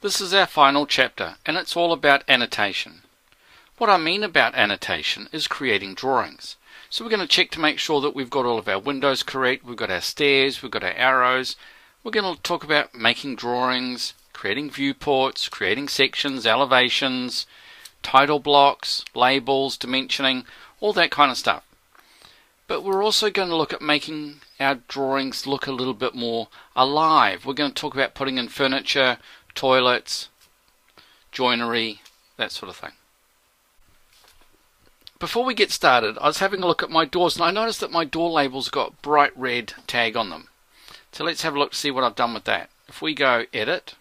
This is our final chapter, and it's all about annotation. What I mean about annotation is creating drawings. So we're going to check to make sure that we've got all of our windows correct, we've got our stairs, we've got our arrows. We're going to talk about making drawings, creating viewports, creating sections, elevations, title blocks, labels, dimensioning, all that kind of stuff. But we're also going to look at making our drawings look a little bit more alive. We're going to talk about putting in furniture, toilets, joinery, that sort of thing. Before we get started, I was having a look at my doors and I noticed that my door labels got bright red tag on them. So let's have a look to see what I've done with that. If we go edit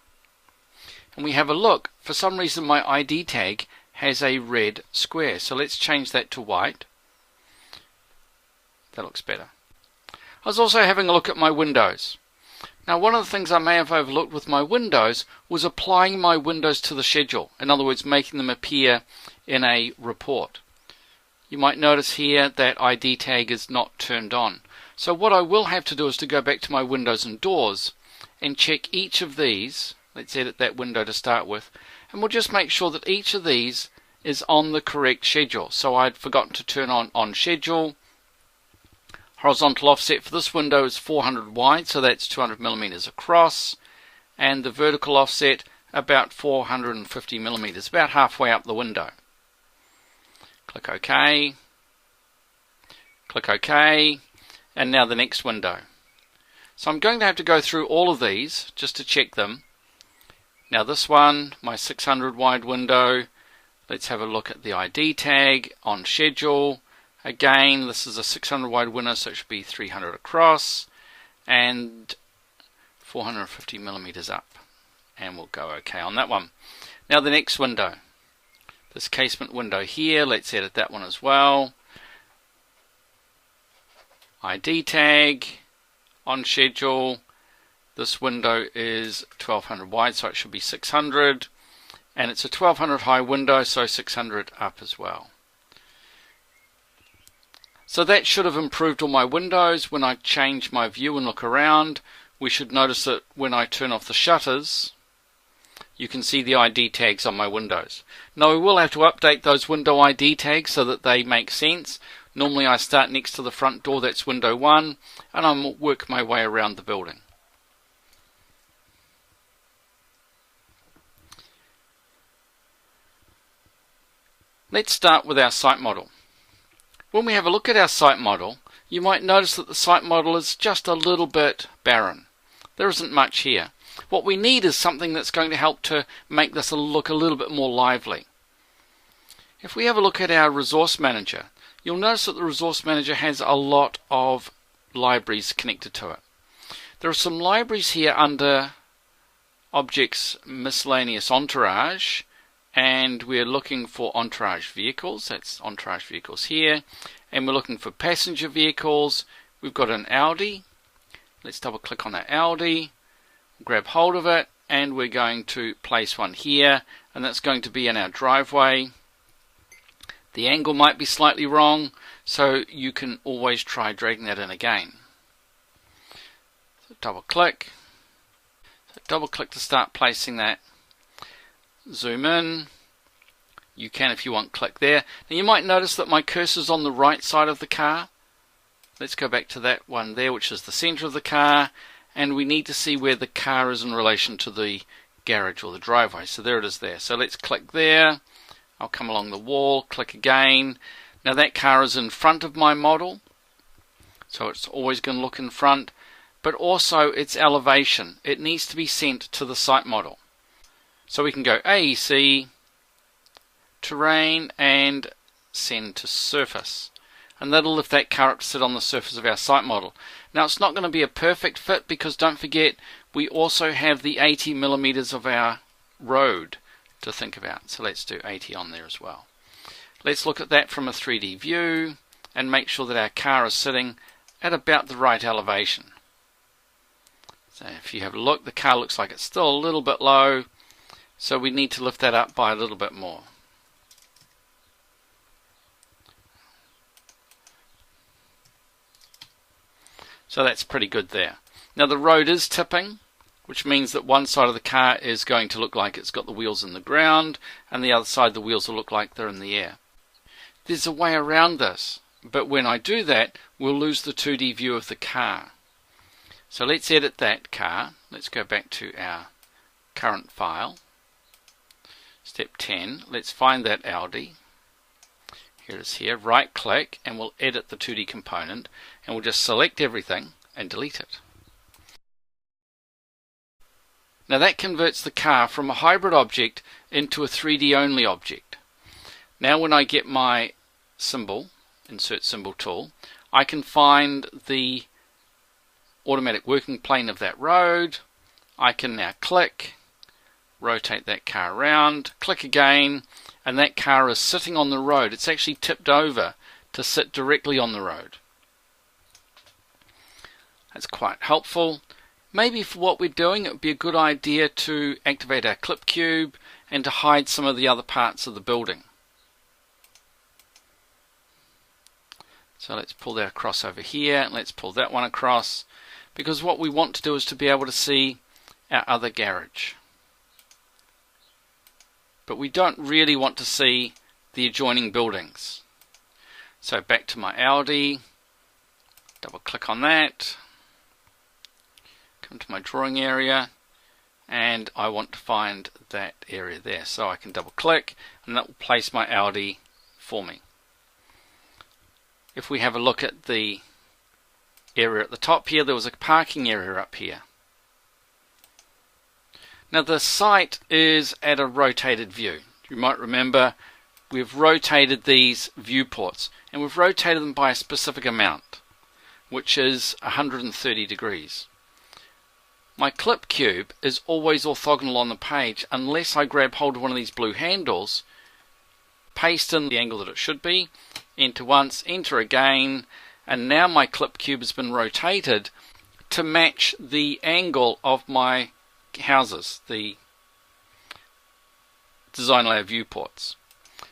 and we have a look, for some reason my ID tag has a red square. So let's change that to white. That looks better. I was also having a look at my windows. Now one of the things I may have overlooked with my windows was applying my windows to the schedule. In other words, making them appear in a report. You might notice here that ID tag is not turned on. So what I will have to do is to go back to my windows and doors and check each of these. Let's edit that window to start with. And we'll just make sure that each of these is on the correct schedule. So I'd forgotten to turn on schedule. Horizontal offset for this window is 400 wide, so that's 200 millimeters across. And the vertical offset about 450 millimeters, about halfway up the window. Click OK. Click OK. And now the next window. So I'm going to have to go through all of these just to check them. Now this one, my 600 wide window, let's have a look at the ID tag on schedule. Again, this is a 600 wide window, so it should be 300 across and 450 millimeters up. And we'll go OK on that one. Now the next window. This casement window here, let's edit that one as well. ID tag on schedule. This window is 1200 wide, so it should be 600. And it's a 1200 high window, so 600 up as well. So that should have improved all my windows. When I change my view and look around, we should notice that when I turn off the shutters, you can see the ID tags on my windows. Now we will have to update those window ID tags so that they make sense. Normally I start next to the front door, that's window 1, and I'll work my way around the building. Let's start with our site model. When we have a look at our site model, you might notice that the site model is just a little bit barren. There isn't much here. What we need is something that's going to help to make this look a little bit more lively. If we have a look at our resource manager, you'll notice that the resource manager has a lot of libraries connected to it. There are some libraries here under Objects Miscellaneous Entourage, and we're looking for entourage vehicles. That's entourage vehicles here. And we're looking for passenger vehicles. We've got an Audi. Let's double click on that Audi. Grab hold of it, and we're going to place one here, and that's going to be in our driveway. The angle might be slightly wrong, so you can always try dragging that in again. So double click to start placing that. Zoom in. You can, if you want, click there. Now you might notice that my cursor's on the right side of the car. Let's go back to that one there, which is the center of the car. And we need to see where the car is in relation to the garage or the driveway. So there it is there. So let's click there. I'll come along the wall, click again. Now that car is in front of my model, so it's always going to look in front. But also its elevation. It needs to be sent to the site model. So we can go AEC, Terrain, and Send to Surface. And that'll lift that car up to sit on the surface of our site model. Now it's not going to be a perfect fit because don't forget we also have the 80 millimeters of our road to think about. So let's do 80 on there as well. Let's look at that from a 3D view and make sure that our car is sitting at about the right elevation. So if you have a look, the car looks like it's still a little bit low, so we need to lift that up by a little bit more. So that's pretty good there. Now the road is tipping, which means that one side of the car is going to look like it's got the wheels in the ground, and the other side the wheels will look like they're in the air. There's a way around this, but when I do that, we'll lose the 2D view of the car. So let's edit that car. Let's go back to our current file. Step 10, let's find that Audi. Here it is here. Right click and we'll edit the 2D component, and we'll just select everything and delete it. Now that converts the car from a hybrid object into a 3D only object. Now when I get my symbol, insert symbol tool, I can find the automatic working plane of that road. I can now click, rotate that car around, click again, and that car is sitting on the road. It's actually tipped over to sit directly on the road. That's quite helpful. Maybe for what we're doing, it would be a good idea to activate our clip cube and to hide some of the other parts of the building. So let's pull that across over here, and let's pull that one across, because what we want to do is to be able to see our other garage. But we don't really want to see the adjoining buildings. So back to my Audi, double click on that, come to my drawing area, and I want to find that area there. So I can double click and that will place my Audi for me. If we have a look at the area at the top here, there was a parking area up here. Now the site is at a rotated view. You might remember we've rotated these viewports, and we've rotated them by a specific amount, which is 130 degrees. My clip cube is always orthogonal on the page unless I grab hold of one of these blue handles, paste in the angle that it should be, enter once, enter again, and now my clip cube has been rotated to match the angle of my houses, the design layer viewports.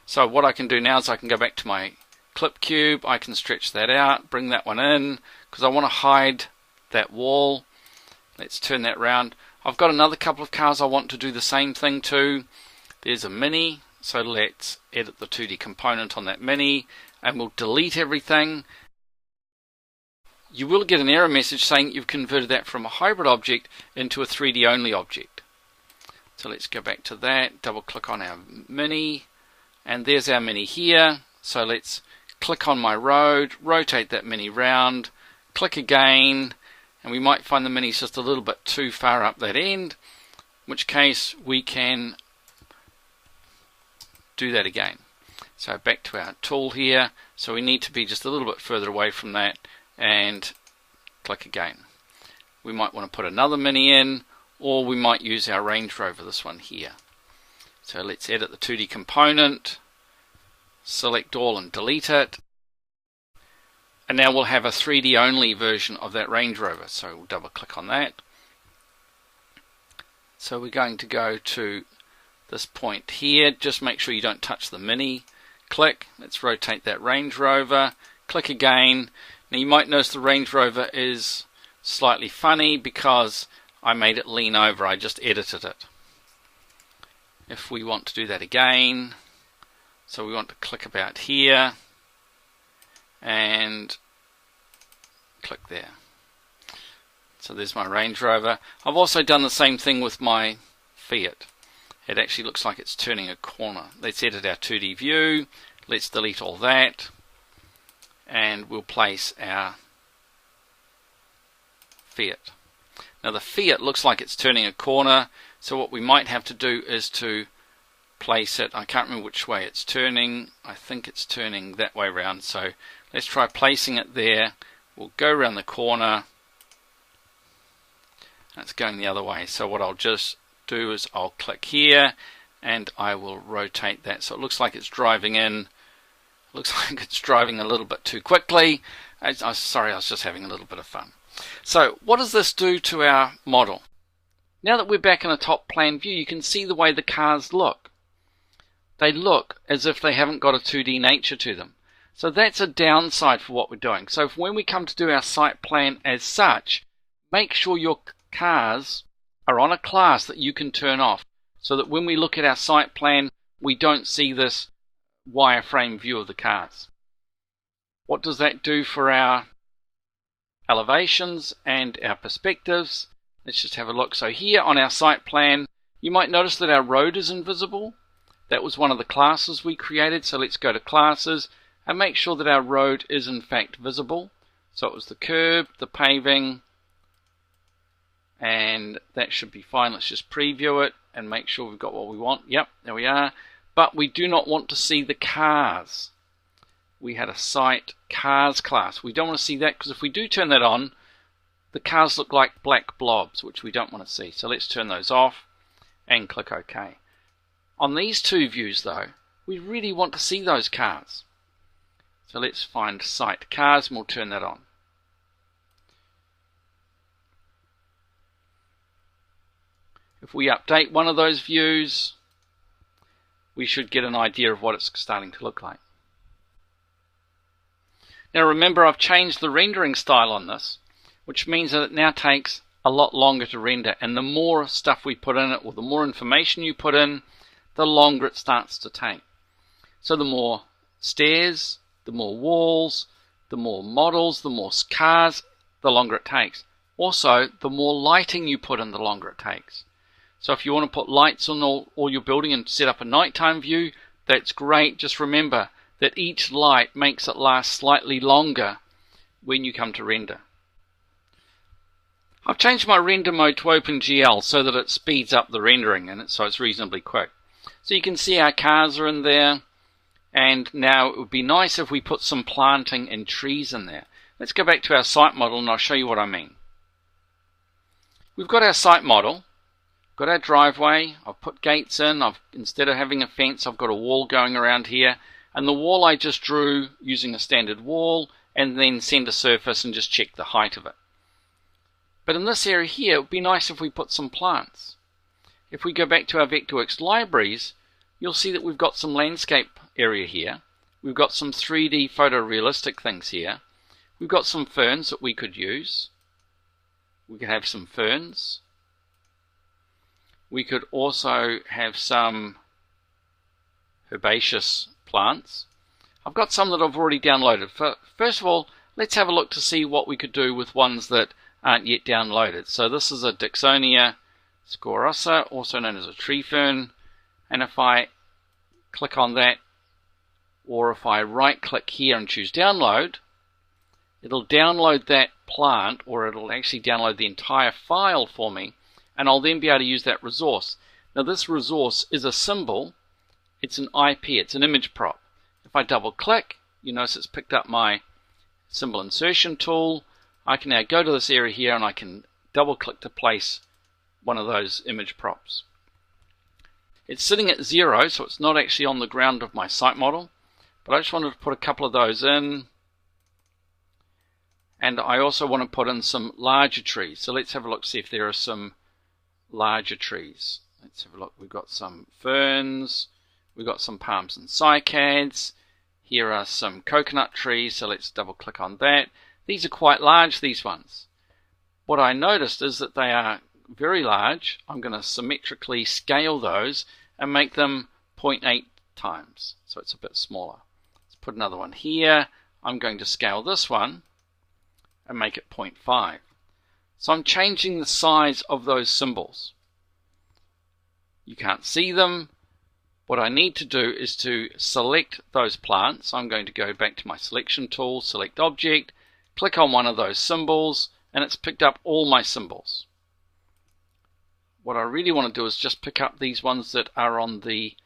So what I can do now is I can go back to my clip cube, I can stretch that out, bring that one in, because I want to hide that wall. Let's turn that round. I've got another couple of cars I want to do the same thing to. There's a Mini, so let's edit the 2D component on that Mini, and we'll delete everything. You will get an error message saying you've converted that from a hybrid object into a 3D only object. So let's go back to that, double click on our Mini, and there's our Mini here. So let's click on my road, rotate that Mini round, click again, and we might find the Mini's just a little bit too far up that end, in which case we can do that again. So back to our tool here, so we need to be just a little bit further away from that, and click again. We might want to put another Mini in, or we might use our Range Rover, this one here. So let's edit the 2D component, select all and delete it, and now we'll have a 3D only version of that Range Rover. So we'll double click on that. So we're going to go to this point here, just make sure you don't touch the Mini, click, let's rotate that Range Rover, click again. Now you might notice the Range Rover is slightly funny because I made it lean over, I just edited it. If we want to do that again, so we want to click about here and click there. So there's my Range Rover. I've also done the same thing with my Fiat. It actually looks like it's turning a corner. Let's edit our 2D view, let's delete all that, and we'll place our Fiat. Now the Fiat looks like it's turning a corner, so what we might have to do is to place it, I can't remember which way it's turning, I think it's turning that way around, so let's try placing it there. We'll go around the corner, that's going the other way, so what I'll just do is I'll click here and I will rotate that so it looks like it's driving in. Looks like it's driving a little bit too quickly. Sorry, I was just having a little bit of fun. So what does this do to our model? Now that we're back in a top plan view, you can see the way the cars look. They look as if they haven't got a 2D nature to them. So that's a downside for what we're doing. So when we come to do our site plan as such, make sure your cars are on a class that you can turn off, so that when we look at our site plan, we don't see this wireframe view of the cars. What does that do for our elevations and our perspectives? Let's just have a look. So here on our site plan, you might notice that our road is invisible. That was one of the classes we created. So let's go to classes and make sure that our road is in fact visible. So it was the curb, the paving, and that should be fine. Let's just preview it and make sure we've got what we want. Yep, there we are. But we do not want to see the cars. We had a site cars class. We don't want to see that, because if we do turn that on, the cars look like black blobs, which we don't want to see. So let's turn those off and click OK. On these two views though, we really want to see those cars. So let's find site cars and we'll turn that on. If we update one of those views, we should get an idea of what it's starting to look like. Now remember, I've changed the rendering style on this, which means that it now takes a lot longer to render, and the more stuff we put in it, or the more information you put in, the longer it starts to take. So the more stairs, the more walls, the more models, the more cars, the longer it takes. Also, the more lighting you put in, the longer it takes. So if you want to put lights on all your building and set up a nighttime view, that's great. Just remember that each light makes it last slightly longer when you come to render. I've changed my render mode to OpenGL so that it speeds up the rendering, and so it's reasonably quick. So you can see our cars are in there, and now it would be nice if we put some planting and trees in there. Let's go back to our site model and I'll show you what I mean. We've got our site model. Got our driveway. I've put gates in. Instead of having a fence, I've got a wall going around here, and the wall I just drew using a standard wall and then send a surface and just check the height of it. But in this area here, it would be nice if we put some plants. If we go back to our Vectorworks libraries, you'll see that we've got some landscape area here. We've got some 3D photorealistic things here. We've got some ferns that we could use. We could have some ferns. We could also have some herbaceous plants. I've got some that I've already downloaded. First of all, let's have a look to see what we could do with ones that aren't yet downloaded. So this is a Dixonia scorosa, also known as a tree fern. And if I click on that, or if I right click here and choose download, it'll download that plant, or it'll actually download the entire file for me, and I'll then be able to use that resource. Now this resource is a symbol, it's an IP, it's an image prop. If I double click, you notice it's picked up my symbol insertion tool. I can now go to this area here and I can double click to place one of those image props. It's sitting at 0, so it's not actually on the ground of my site model, but I just wanted to put a couple of those in. And I also want to put in some larger trees. So let's have a look, see if there are some larger trees. Let's have a look. We've got some ferns, we've got some palms and cycads. Here are some coconut trees, so let's double click on that. These are quite large, these ones. What I noticed is that they are very large. I'm going to symmetrically scale those and make them 0.8 times, so it's a bit smaller. Let's put another one here. I'm going to scale this one and make it 0.5. So I'm changing the size of those symbols. You can't see them. What I need to do is to select those plants. I'm going to go back to my selection tool, select object, click on one of those symbols, and it's picked up all my symbols. What I really want to do is just pick up these ones that are on the...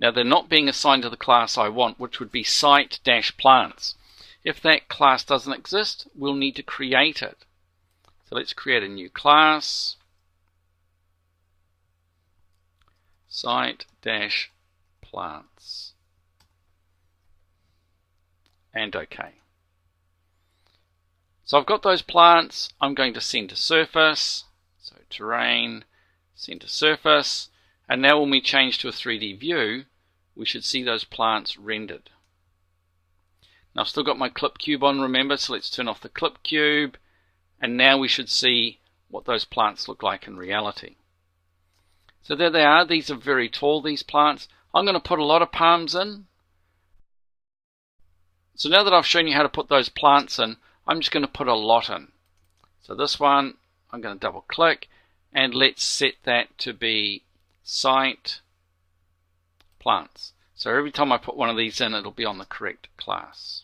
Now they're not being assigned to the class I want, which would be site-plants. If that class doesn't exist, we'll need to create it. So let's create a new class. Site-plants. And OK. So I've got those plants. I'm going to send to surface. So terrain, send to surface. And now when we change to a 3D view, we should see those plants rendered. Now I've still got my clip cube on, remember, so let's turn off the clip cube. And now we should see what those plants look like in reality. So there they are. These are very tall, these plants. I'm going to put a lot of palms in. So now that I've shown you how to put those plants in, I'm just going to put a lot in. So this one, I'm going to double click, and let's set that to be site plants. So every time I put one of these in, it'll be on the correct class.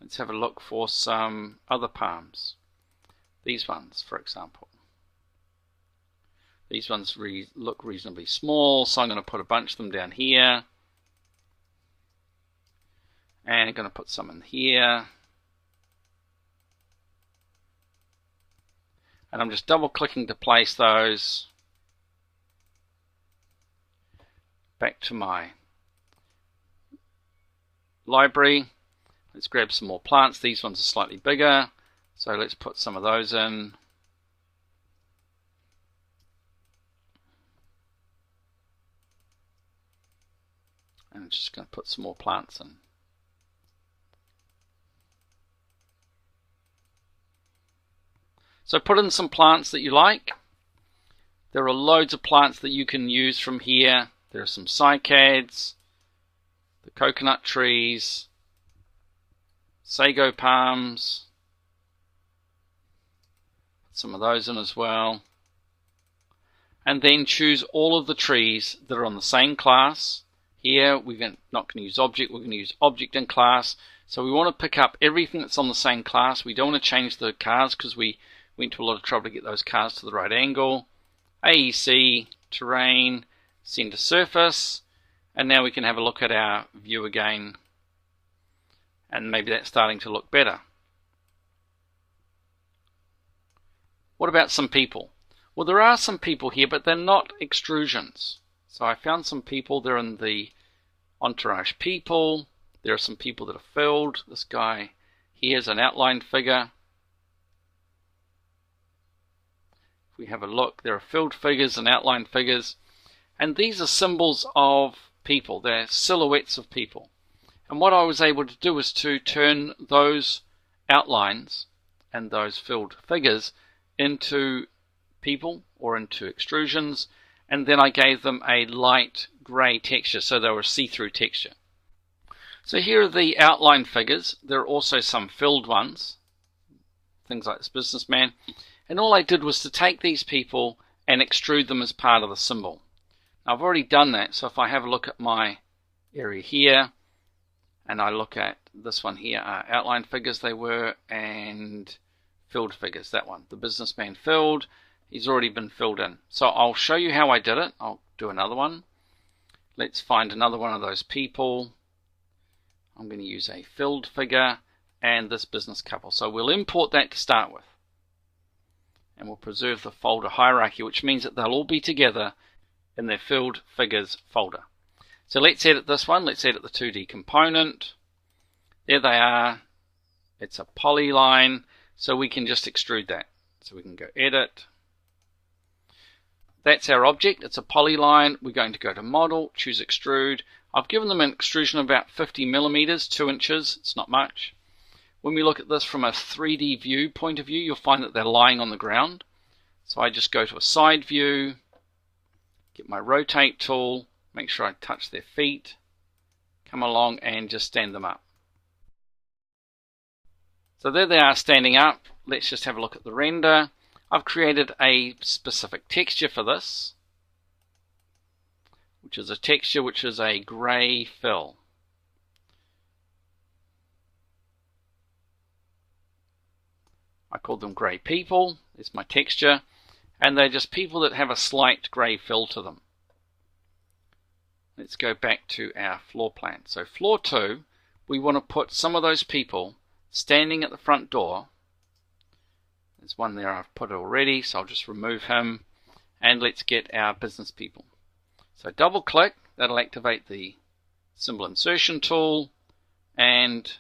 Let's have a look for some other palms. These ones, for example. These ones look reasonably small, so I'm going to put a bunch of them down here. And I'm going to put some in here. And I'm just double clicking to place those. Back to my library. Let's grab some more plants. These ones are slightly bigger, so let's put some of those in. And I'm just going to put some more plants in. So put in some plants that you like. There are loads of plants that you can use from here. There are some cycads, the coconut trees, sago palms, put some of those in as well. And then choose all of the trees that are on the same class. Here we're not going to use object, we're going to use object in class. So we want to pick up everything that's on the same class. We don't want to change the cars because we went to a lot of trouble to get those cars to the right angle. AEC, terrain, center surface, and now we can have a look at our view again, and maybe that's starting to look better. What about some people? Well, there are some people here, but they're not extrusions. So I found some people. They're in the entourage people. There are some people that are filled. This guy here is an outline figure. If we have a look, there are filled figures and outline figures. And these are symbols of people. They're silhouettes of people. And what I was able to do was to turn those outlines and those filled figures into people or into extrusions, and then I gave them a light grey texture, so they were see-through texture. So here are the outline figures. There are also some filled ones, things like this businessman, and all I did was to take these people and extrude them as part of the symbol. Now, I've already done that, so if I have a look at my area here, and I look at this one here, outline figures they were, and filled figures, that one, the businessman filled, he's already been filled in. So I'll show you how I did it. I'll do another one. Let's find another one of those people. I'm going to use a filled figure and this business couple. So we'll import that to start with. And we'll preserve the folder hierarchy, which means that they'll all be together in their filled figures folder. So let's edit this one. Let's edit the 2D component. There they are. It's a polyline. So we can just extrude that. So we can go edit. That's our object. It's a polyline. We're going to go to model, choose extrude. I've given them an extrusion of about 50 millimeters, 2 inches. It's not much. When we look at this from a 3D view point of view, you'll find that they're lying on the ground. So I just go to a side view, get my rotate tool, make sure I touch their feet, come along and just stand them up. So there they are standing up. Let's just have a look at the render. I've created a specific texture for this, which is a texture which is a grey fill. I called them grey people. It's my texture, and they're just people that have a slight grey fill to them. Let's go back to our floor plan. So floor 2, we want to put some of those people standing at the front door. There's one there I've put already, so I'll just remove him, and let's get our business people. So double click, that'll activate the symbol insertion tool, and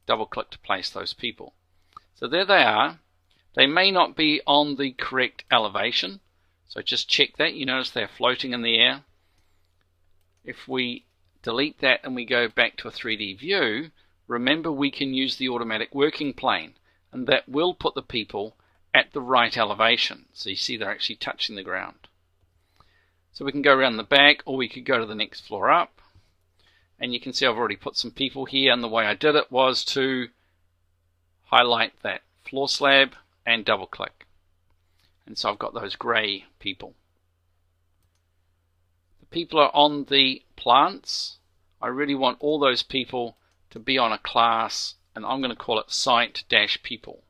double click to place those people. So there they are. They may not be on the correct elevation, so just check that. You notice they're floating in the air. If we delete that and we go back to a 3D view, remember we can use the automatic working plane, and that will put the people at the right elevation. So you see they're actually touching the ground. So we can go around the back, or we could go to the next floor up. And you can see I've already put some people here, and the way I did it was to highlight that floor slab and double click. And so I've got those grey people. The people are on the plants. I really want all those people to be on a class, and I'm going to call it site-people.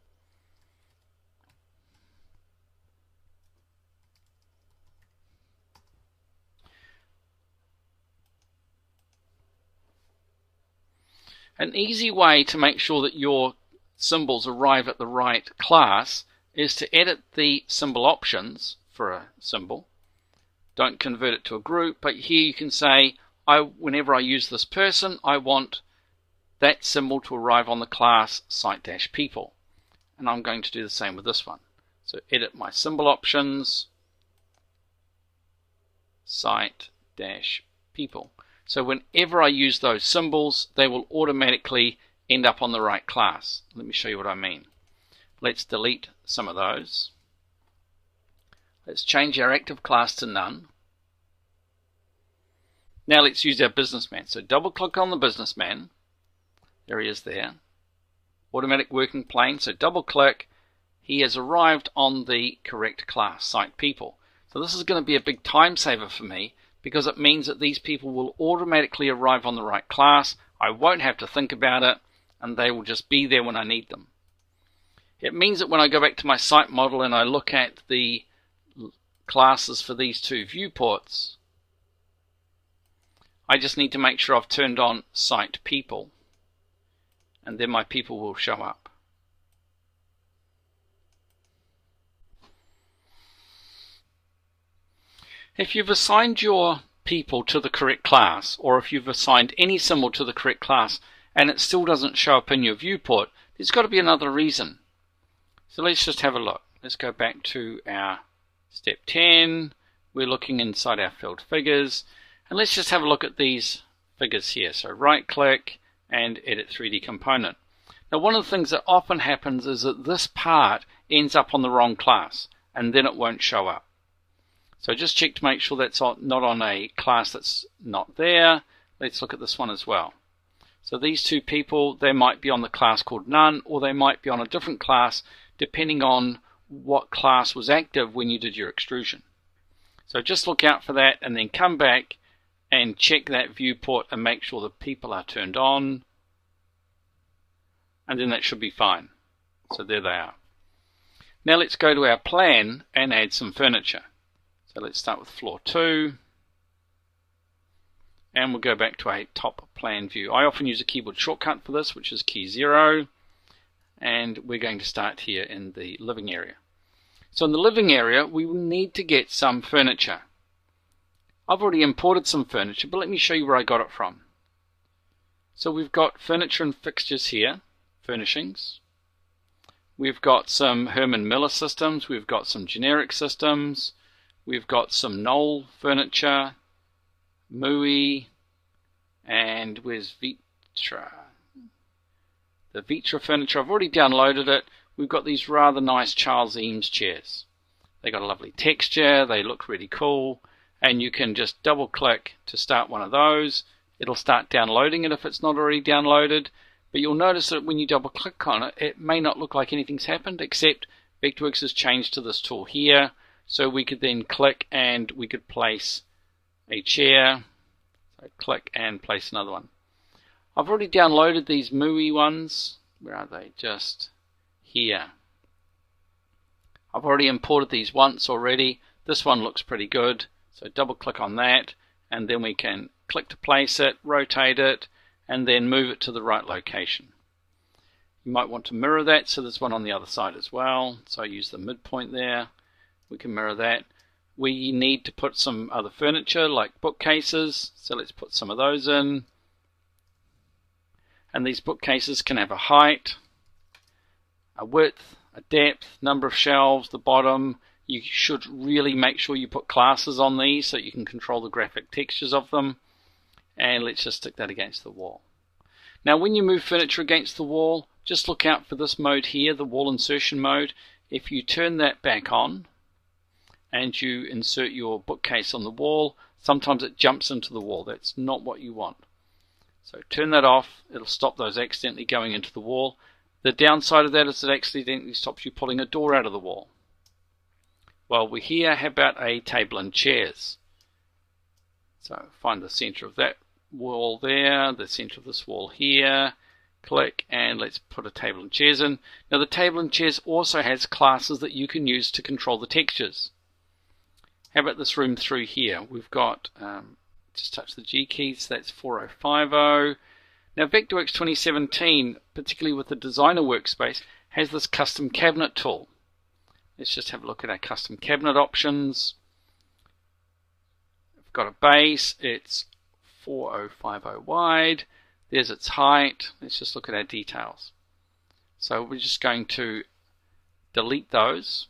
An easy way to make sure that your symbols arrive at the right class is to edit the symbol options for a symbol. Don't convert it to a group, but here you can say, whenever I use this person, I want that symbol to arrive on the class site-people. And I'm going to do the same with this one. So edit my symbol options, site-people. So whenever I use those symbols, they will automatically end up on the right class. Let me show you what I mean. Let's delete some of those. Let's change our active class to none. Now let's use our businessman. So double click on the businessman. There he is there. Automatic working plane. So double click. He has arrived on the correct class, site-people. So this is going to be a big time saver for me, because it means that these people will automatically arrive on the right class. I won't have to think about it, and they will just be there when I need them. It means that when I go back to my site model and I look at the classes for these two viewports, I just need to make sure I've turned on site-people, and then my people will show up. If you've assigned your people to the correct class, or if you've assigned any symbol to the correct class and it still doesn't show up in your viewport, there's got to be another reason. So let's just have a look. Let's go back to our step 10. We're looking inside our filled figures, and let's just have a look at these figures here. So right click and edit 3D component. Now one of the things that often happens is that this part ends up on the wrong class, and then it won't show up. So just check to make sure that's not on a class that's not there. Let's look at this one as well. So these two people, they might be on the class called none, or they might be on a different class depending on what class was active when you did your extrusion. So just look out for that, and then come back and check that viewport and make sure the people are turned on, and then that should be fine. So there they are. Now let's go to our plan and add some furniture. So let's start with floor 2, and we'll go back to a top plan view. I often use a keyboard shortcut for this, which is key 0, and we're going to start here in the living area. So in the living area, we will need to get some furniture. I've already imported some furniture, but let me show you where I got it from. So we've got furniture and fixtures here, furnishings. We've got some Herman Miller systems, we've got some generic systems, we've got some Knoll furniture, MUI, and where's Vitra? The Vitra furniture, I've already downloaded it. We've got these rather nice Charles Eames chairs. They got a lovely texture, they look really cool, and you can just double click to start one of those. It'll start downloading it if it's not already downloaded, but you'll notice that when you double click on it, it may not look like anything's happened, except Vectorworks has changed to this tool here. So we could then click and we could place a chair. So click and place another one. I've already downloaded these MUI ones. Where are they? Just here. I've already imported these once already. This one looks pretty good. So double click on that, and then we can click to place it, rotate it, and then move it to the right location. You might want to mirror that, so there's one on the other side as well. So I use the midpoint there. We can mirror that. We need to put some other furniture like bookcases, so let's put some of those in. And these bookcases can have a height, a width, a depth, number of shelves, the bottom. You should really make sure you put classes on these so you can control the graphic textures of them. And let's just stick that against the wall. Now when you move furniture against the wall, just look out for this mode here, the wall insertion mode. If you turn that back on and you insert your bookcase on the wall, sometimes it jumps into the wall. That's not what you want. So turn that off, it'll stop those accidentally going into the wall. The downside of that is it accidentally stops you pulling a door out of the wall. While we're here, how about a table and chairs? So find the center of that wall there, the center of this wall here, click, and let's put a table and chairs in. Now the table and chairs also has classes that you can use to control the textures. How about this room through here? We've got, just touch the G keys, so that's 4050. Now Vectorworks 2017, particularly with the designer workspace, has this custom cabinet tool. Let's just have a look at our custom cabinet options. We've got a base, it's 4050 wide, there's its height. Let's just look at our details. So we're just going to delete those.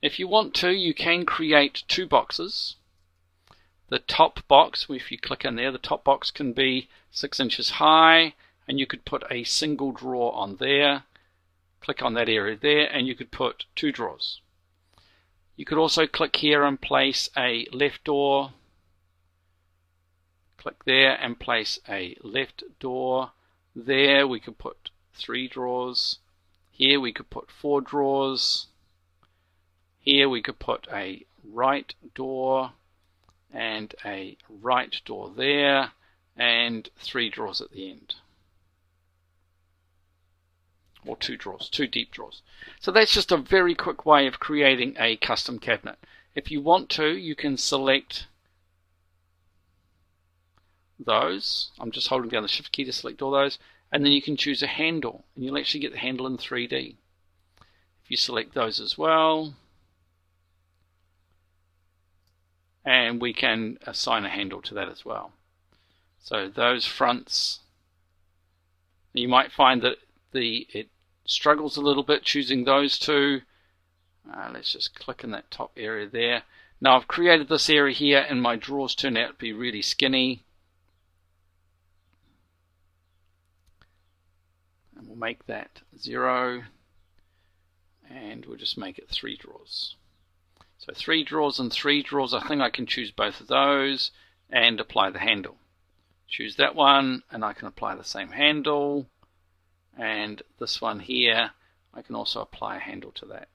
If you want to, you can create two boxes. The top box, if you click in there, the top box can be 6 inches high, and you could put a single drawer on there. Click on that area there, and you could put two drawers. You could also click here and place a left door. Click there and place a left door. There we could put 3 drawers. Here we could put 4 drawers. Here we could put a right door and a right door there, and 3 drawers at the end. Or 2 drawers, 2 deep drawers. So that's just a very quick way of creating a custom cabinet. If you want to, you can select those. I'm just holding down the shift key to select all those, and then you can choose a handle, and you'll actually get the handle in 3D. If you select those as well, and we can assign a handle to that as well. So those fronts, you might find that it struggles a little bit choosing those two. Let's just click in that top area there. Now I've created this area here, and my drawers turn out to be really skinny. And we'll make that 0, and we'll just make it 3 drawers. So 3 drawers and 3 drawers. I think I can choose both of those and apply the handle. Choose that one, and I can apply the same handle. And this one here, I can also apply a handle to that.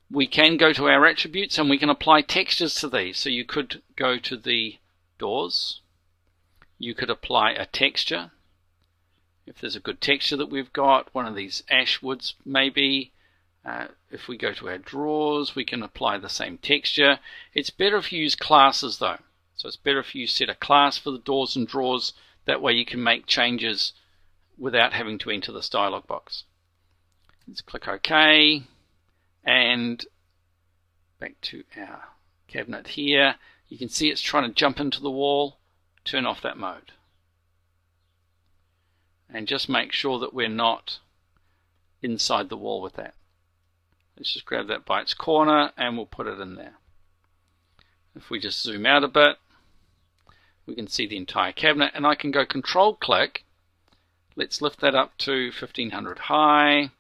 We can go to our attributes, and we can apply textures to these. So you could go to the doors. You could apply a texture. If there's a good texture that we've got, one of these ash woods maybe. If we go to our drawers, we can apply the same texture. It's better if you use classes though. So it's better if you set a class for the doors and drawers. That way you can make changes without having to enter this dialog box. Let's click OK, and back to our cabinet here. You can see it's trying to jump into the wall. Turn off that mode. And just make sure that we're not inside the wall with that. Let's just grab that by its corner and we'll put it in there. If we just zoom out a bit, we can see the entire cabinet, and I can go control click. Let's lift that up to 1500 high.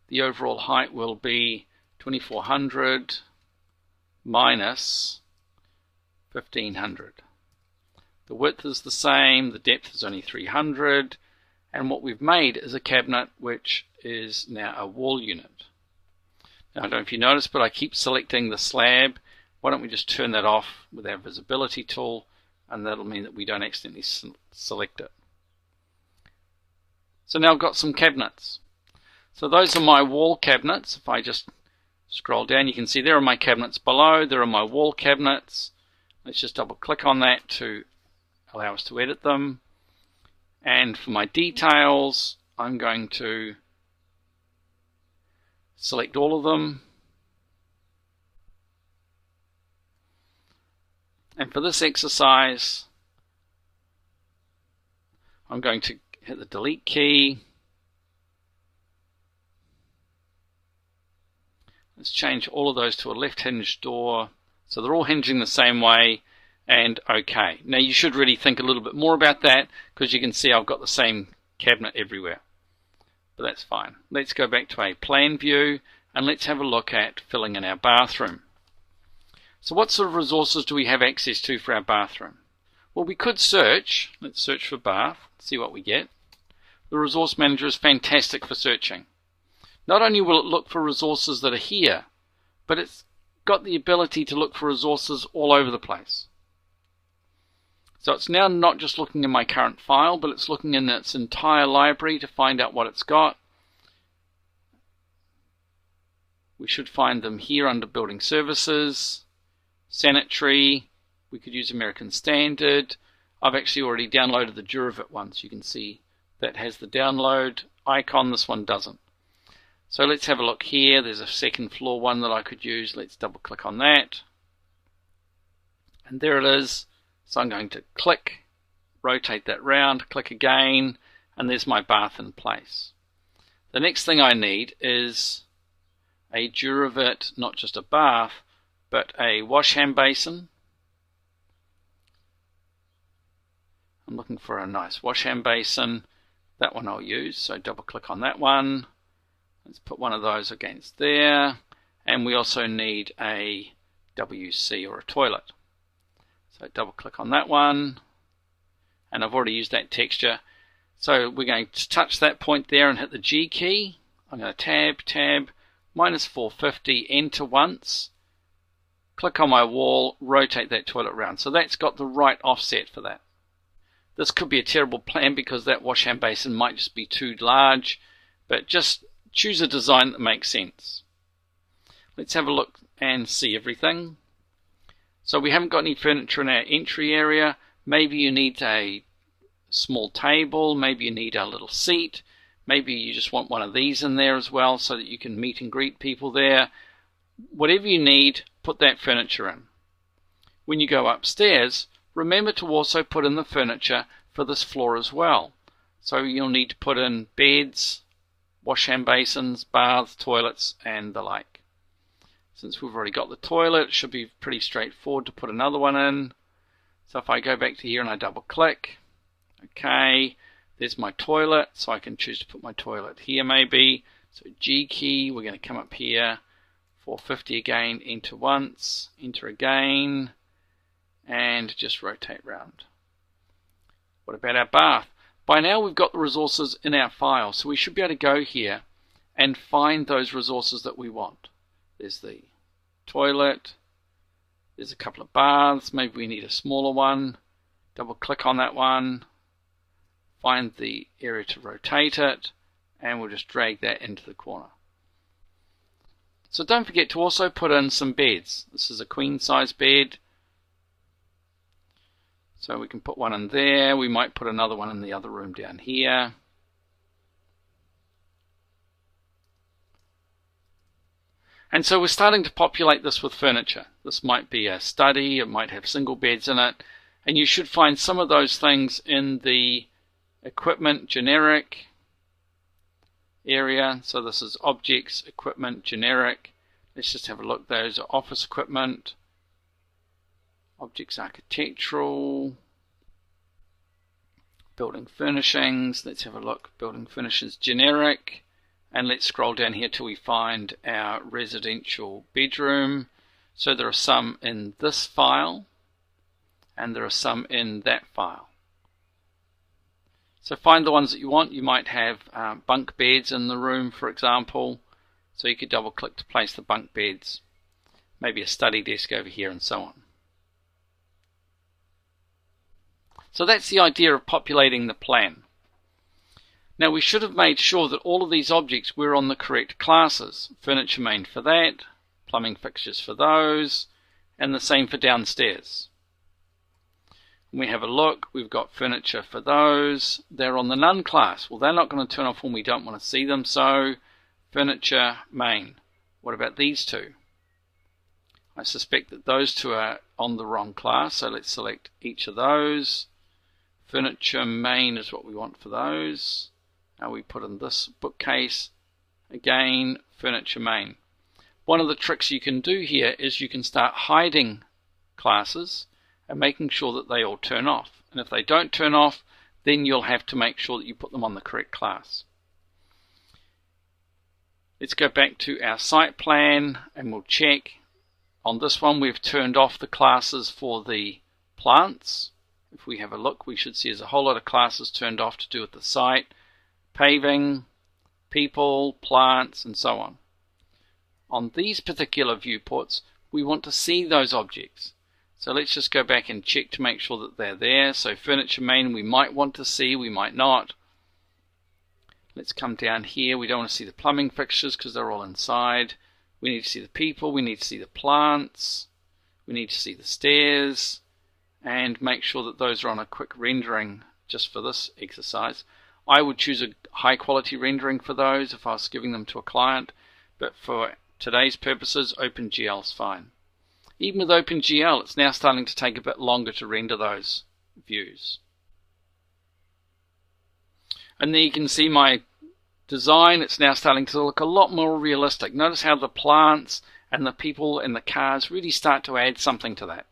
The overall height will be 2400 minus 1500. The width is the same, the depth is only 300. And what we've made is a cabinet which is now a wall unit. Now I don't know if you noticed, but I keep selecting the slab. Why don't we just turn that off with our visibility tool, and that'll mean that we don't accidentally select it. So now I've got some cabinets. So those are my wall cabinets. If I just scroll down, you can see there are my cabinets below. There are my wall cabinets. Let's just double click on that to allow us to edit them. And for my details, I'm going to select all of them. And for this exercise, I'm going to hit the delete key. Let's change all of those to a left hinged door. So they're all hinging the same way, and OK. Now you should really think a little bit more about that, because you can see I've got the same cabinet everywhere. But that's fine. Let's go back to a plan view and let's have a look at filling in our bathroom. So what sort of resources do we have access to for our bathroom? Well, we could search. Let's search for bath, see what we get. The resource manager is fantastic for searching. Not only will it look for resources that are here, but it's got the ability to look for resources all over the place. So it's now not just looking in my current file, but it's looking in its entire library to find out what it's got. We should find them here under Building Services, Sanitary. We could use American Standard. I've actually already downloaded the Duravit one, so you can see that has the download icon. This one doesn't. So let's have a look here. There's a second floor one that I could use. Let's double click on that. And there it is. So I'm going to click, rotate that round, click again, and there's my bath in place. The next thing I need is a Duravit, not just a bath, but a wash hand basin. I'm looking for a nice wash hand basin. That one I'll use, so double click on that one. Let's put one of those against there. And we also need a WC or a toilet. So double click on that one, and I've already used that texture. So we're going to touch that point there and hit the G key. I'm going to tab, minus 450, enter once, click on my wall, rotate that toilet around. So that's got the right offset for that. This could be a terrible plan because that wash hand basin might just be too large, but just choose a design that makes sense. Let's have a look and see everything. So we haven't got any furniture in our entry area. Maybe you need a small table, maybe you need a little seat, maybe you just want one of these in there as well so that you can meet and greet people there. Whatever you need, put that furniture in. When you go upstairs, remember to also put in the furniture for this floor as well. So you'll need to put in beds, wash hand basins, baths, toilets, and the like. Since we've already got the toilet, it should be pretty straightforward to put another one in. So if I go back to here and I double click, okay, there's my toilet, so I can choose to put my toilet here maybe. So G key, we're going to come up here, 450 again, enter once, enter again, and just rotate round. What about our bath? By now we've got the resources in our file, so we should be able to go here and find those resources that we want. There's the toilet, there's a couple of baths, maybe we need a smaller one, double click on that one, find the area to rotate it, and we'll just drag that into the corner. So don't forget to also put in some beds. This is a queen size bed, so we can put one in there. We might put another one in the other room down here. And so we're starting to populate this with furniture. This might be a study, it might have single beds in it, and you should find some of those things in the equipment generic area. So this is objects, equipment, generic. Let's just have a look. Those are office equipment, objects, architectural, building furnishings. Let's have a look. Building furnishings generic. And let's scroll down here till we find our residential bedroom. So there are some in this file, and there are some in that file. So find the ones that you want. You might have bunk beds in the room, for example. So you could double click to place the bunk beds. Maybe a study desk over here and so on. So that's the idea of populating the plan. Now we should have made sure that all of these objects were on the correct classes. Furniture main for that, plumbing fixtures for those, and the same for downstairs. When we have a look, we've got furniture for those. They're on the none class. Well, they're not going to turn off when we don't want to see them, so furniture main. What about these two? I suspect that those two are on the wrong class, so let's select each of those. Furniture main is what we want for those. Now we put in this bookcase, again, furniture main. One of the tricks you can do here is you can start hiding classes, and making sure that they all turn off. And if they don't turn off, then you'll have to make sure that you put them on the correct class. Let's go back to our site plan and we'll check. On this one we've turned off the classes for the plants. If we have a look, we should see there's a whole lot of classes turned off to do with the site, paving, people, plants, and so on. On these particular viewports, we want to see those objects. So let's just go back and check to make sure that they're there. So furniture main we might want to see, we might not. Let's come down here. We don't want to see the plumbing fixtures because they're all inside. We need to see the people, we need to see the plants, we need to see the stairs, and make sure that those are on a quick rendering just for this exercise. I would choose a high quality rendering for those if I was giving them to a client, but for today's purposes, OpenGL is fine. Even with OpenGL, it's now starting to take a bit longer to render those views. And there you can see my design. It's now starting to look a lot more realistic. Notice how the plants and the people and the cars really start to add something to that.